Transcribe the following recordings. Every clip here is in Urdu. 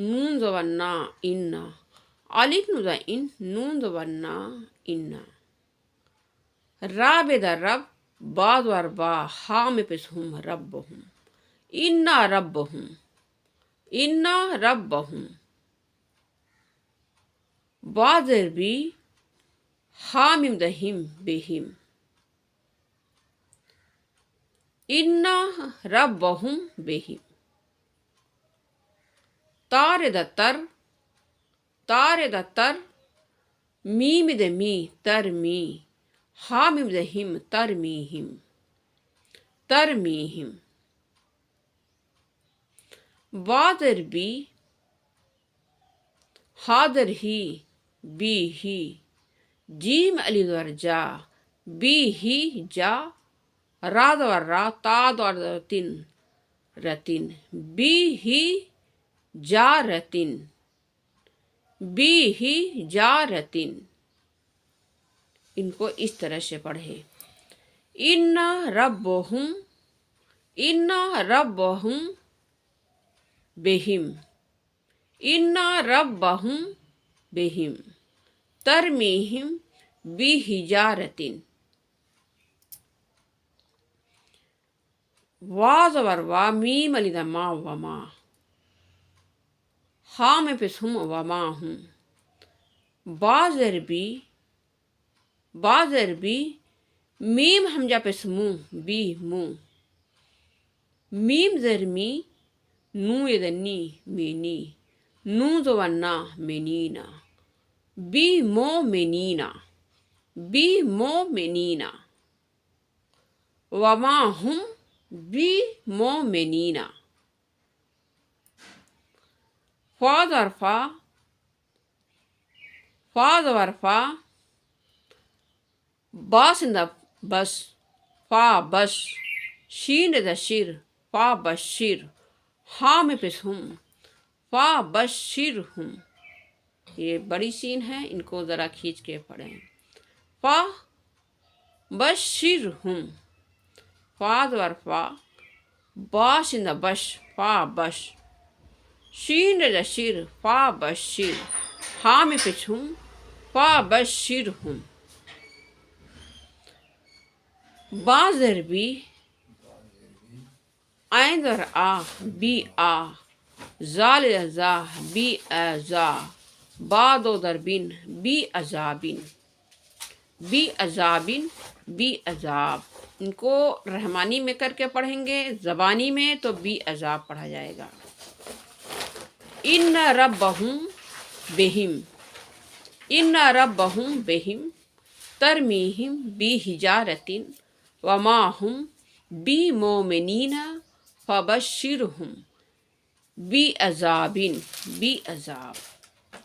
نون زبنا انا، الف نوزا ان، نون زبنا انا. را بدا رب، بعض وربا، حام پسهم ربهم، انا ربهم، انا ربهم. بعضر بی، حامم دہم بہم، انا ربهم بہم. تار دا تر، تار دا تر، میم دا می، ترمی، حامم دہم ترمیہم، ترمیہم. بادر بی، حاضر ہی، بی ہی، جیم علی دور جا، بی ہی جا، را دور را، تا دور تن، رتن، بی ہی جا رتن، بی ہی جا رتن. ان کو اس طرح سے پڑھے. انا ربهم، انا ربهم بہم، انا ربهم بہم، ترمیہم بحجارۃ. وا زبر وا، میم علی دا ما، وما، حام پسهم وما ہم. بازر بی، بازر بی، میم حمزہ پس مو، بی مو، میم زرمی، نو یدنی مینی، نون زونا منینا، بی مومنینا، بی مومنینا. وما ہم بی مومنینا. فا ظرفا، فا ظرفا، باسندہ بس، فا بش، شین دا شیر، فا بشیر، حام پسهم، فا بشرہم. یہ بڑی سین ہے، ان کو ذرا کھینچ کے پڑھیں. فا بشرہم، فا ظرفا، باسندہ بش، فا بش، شین دا شیر، فا بشیر، حام پسهم، فا بشرہم. بازر بی، عین در آ، بی آ، زال زا، بی ازا، بادو در بن، بی عذابن، بی عذابن، بی عذاب. ان کو رحمانی میں کر کے پڑھیں گے، زبانی میں تو بی عذاب پڑھا جائے گا. ان ربهم بہم، ان ربهم بہم، ترمیہم بحجارۃ، وما ہم بمؤمنین، فبشرہم بعذاب، بعذاب.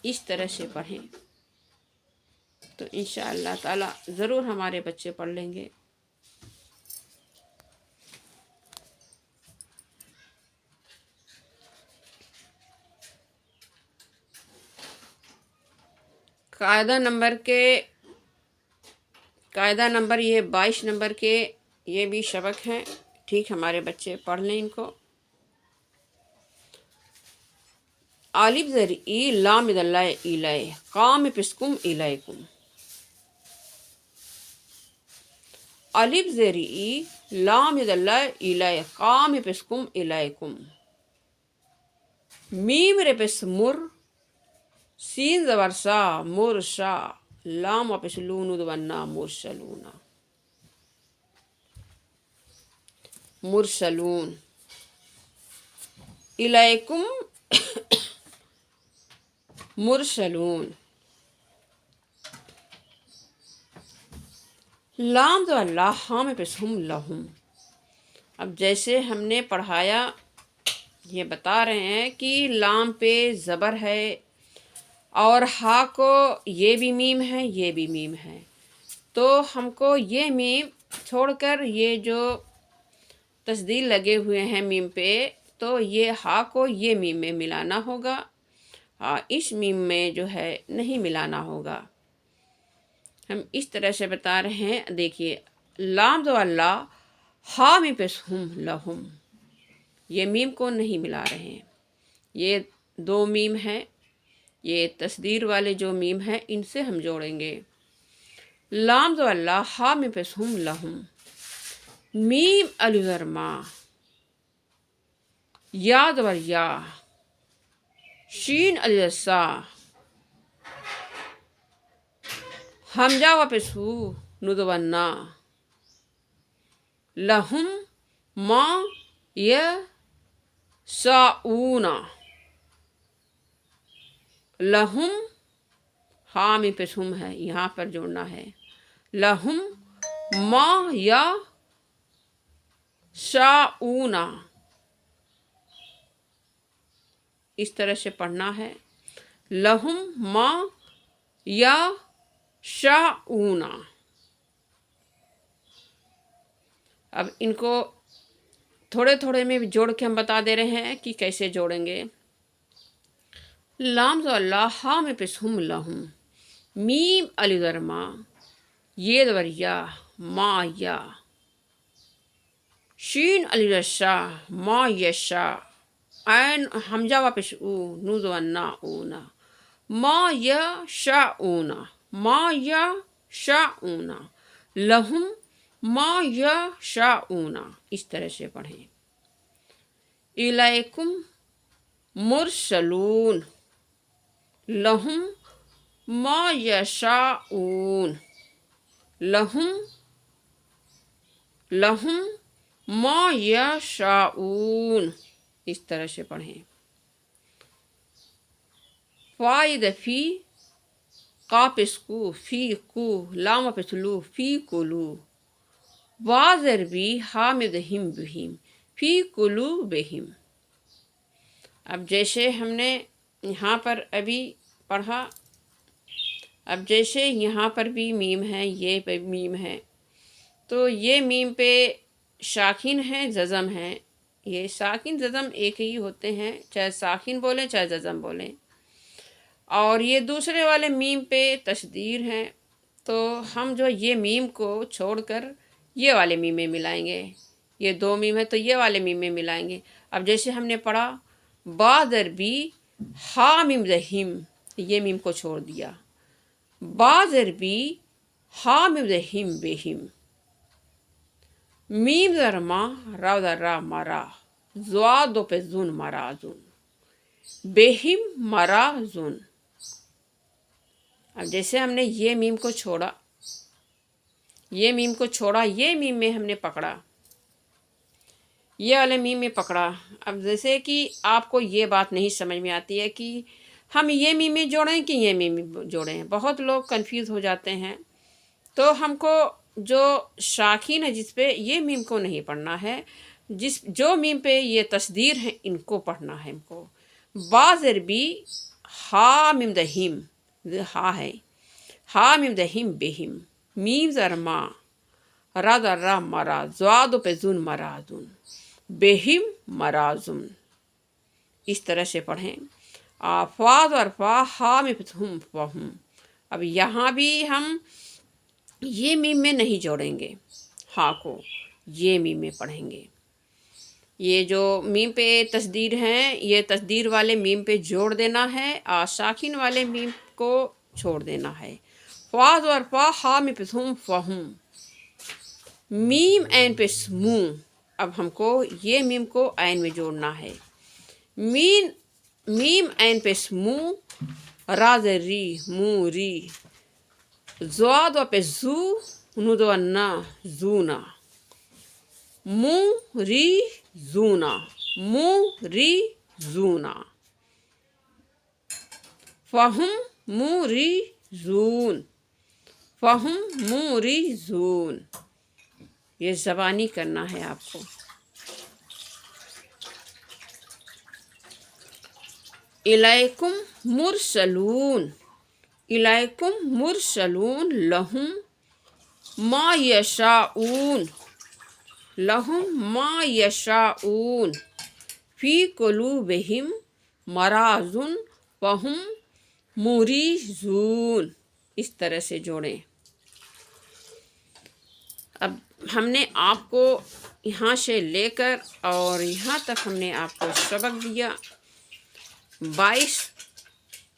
اس طرح سے پڑھیں تو انشاءاللہ تعالی ضرور ہمارے بچے پڑھ لیں گے. قاعدہ نمبر یہ 22 نمبر کے یہ بھی سبق ہیں. ٹھیک، ہمارے بچے پڑھ لیں ان کو. الف زر ای، لام دلائے الیہ، قام پسکم الیکم. الف زر ای، لام دلائے الیہ، قام پسکم الیکم. میم رپس مر، سین زبر سا، مرشا، لام واپس لون دبنا، مرسلون، مرسلون. الیکم مرسلون. لام دو اللہ، حام پس ہم لہم. اب جیسے ہم نے پڑھایا یہ بتا رہے ہیں کہ لام پہ زبر ہے اور ہا کو یہ بھی میم ہے، یہ بھی میم ہے، تو ہم کو یہ میم چھوڑ کر یہ جو تشدید لگے ہوئے ہیں میم پہ، تو یہ ہا کو یہ میم میں ملانا ہوگا، اس میم میں جو ہے نہیں ملانا ہوگا. ہم اس طرح سے بتا رہے ہیں. دیکھیے، لام دو اللہ، حام پس ہم لہم، یہ میم کو نہیں ملا رہے ہیں. یہ دو میم ہیں، یہ تصدیر والے جو میم ہیں ان سے ہم جوڑیں گے۔ لام زبر لا، ہا میں پیش ہم لہم، میم الف زبر ما، یا زبر یا، شین الف زبر سا، حمزہ و پیش ہو، نون زبر نا، لہم ما یشاؤون، لہم ہا میں پیش ہم ہے، یہاں پر جوڑنا ہے، لہم ما یشاؤون، اس طرح سے پڑھنا ہے، لہم ما یشاؤون۔ اب ان کو تھوڑے تھوڑے میں جوڑ کے ہم بتا دے رہے ہیں کہ کیسے جوڑیں گے۔ لام زبر لا، ہا میں پیش ہم لہم، میم الف زبر ما، یہ زبر یا، ما یا، شین الف زبر شا، ما یشا، عین حمزہ و پیش او، نون زبر نا، اونا، ما یشاؤون، ما یشاؤون، لہم ما یشاؤون، اس طرح سے پڑھیں۔ الیکم مرسلون، لہم ما یشاؤون، لہم ما یشاؤون، اس طرح سے پڑھیں۔ فائد فی، قاف اسکو، فی کو، لام پسلو، فی کلو، واضر بھی، حامد ہم بہم، فی کلو بہم۔ اب جیسے ہم نے یہاں پر ابھی پڑھا، اب جیسے یہاں پر بھی میم ہے، یہ پہ میم ہے، تو یہ میم پہ ساکن ہے، جزم ہے، یہ ساکن جزم ایک ہی ہوتے ہیں، چاہے ساکن بولیں چاہے جزم بولیں، اور یہ دوسرے والے میم پہ تشدیر ہیں، تو ہم جو یہ میم کو چھوڑ کر یہ والے میم میں ملائیں گے، یہ دو میم ہے تو یہ والے میم میں ملائیں گے۔ اب جیسے ہم نے پڑھا بادر بھی، ہا میم زہم، یہ میم کو چھوڑ دیا، بازر بھی، ہا میم زہم بہم، میم زر ما، را زر را مرا، زوادو پہ زن مرا زن، بہم مرا زن۔ اب جیسے ہم نے یہ میم کو چھوڑا، یہ میم کو چھوڑا، یہ میم میں ہم نے پکڑا، یہ والے میم میں پکڑا۔ اب جیسے کہ آپ کو یہ بات نہیں سمجھ میں آتی ہے کہ ہم یہ میم میں جوڑیں کہ یہ میم میں جوڑیں، بہت لوگ کنفیوز ہو جاتے ہیں، تو ہم کو جو ساکن ہے جس پہ یہ میم کو نہیں پڑھنا ہے، جو میم پہ یہ تصدیر ہے ان کو پڑھنا ہے ہم کو۔ بازر بھی، ہا میم دہم، ہا ہے، ہا میم دہم بہم، میم زر ما، را در را مرا، زوادو پہ زن مرازن، بہم مرازن، اس طرح سے پڑھیں۔ فاض اور فا، ہا میں ہم فہم، اب یہاں بھی ہم یہ میم میں نہیں جوڑیں گے، ہا کو یہ میم میں پڑھیں گے۔ یہ جو میم پہ تصدیر ہیں، یہ تصدیر والے میم پہ جوڑ دینا ہے اور ساکن والے میم کو چھوڑ دینا ہے۔ فاض اور فا، ہا میں ہم فہم، میم عین پہ مو، اب ہم کو یہ میم کو عین میں جوڑنا ہے، میم عین پہ مو، را ری، مو ری، زواد پہ زو، نون زبر نا، زونا، مو ری زونا، مو ری زونا، فہم مو ری زون، فہم مو ری زون، یہ زبانی کرنا ہے آپ کو۔ الیکم مرسلون، الیکم مرسلون، لہم ما یشاؤون، لہم ما یشاؤون، فی قلوبہم مرض فہم مریضون، اس طرح سے جوڑیں۔ اب ہم نے آپ کو یہاں سے لے کر اور یہاں تک ہم نے آپ کو سبق دیا، 22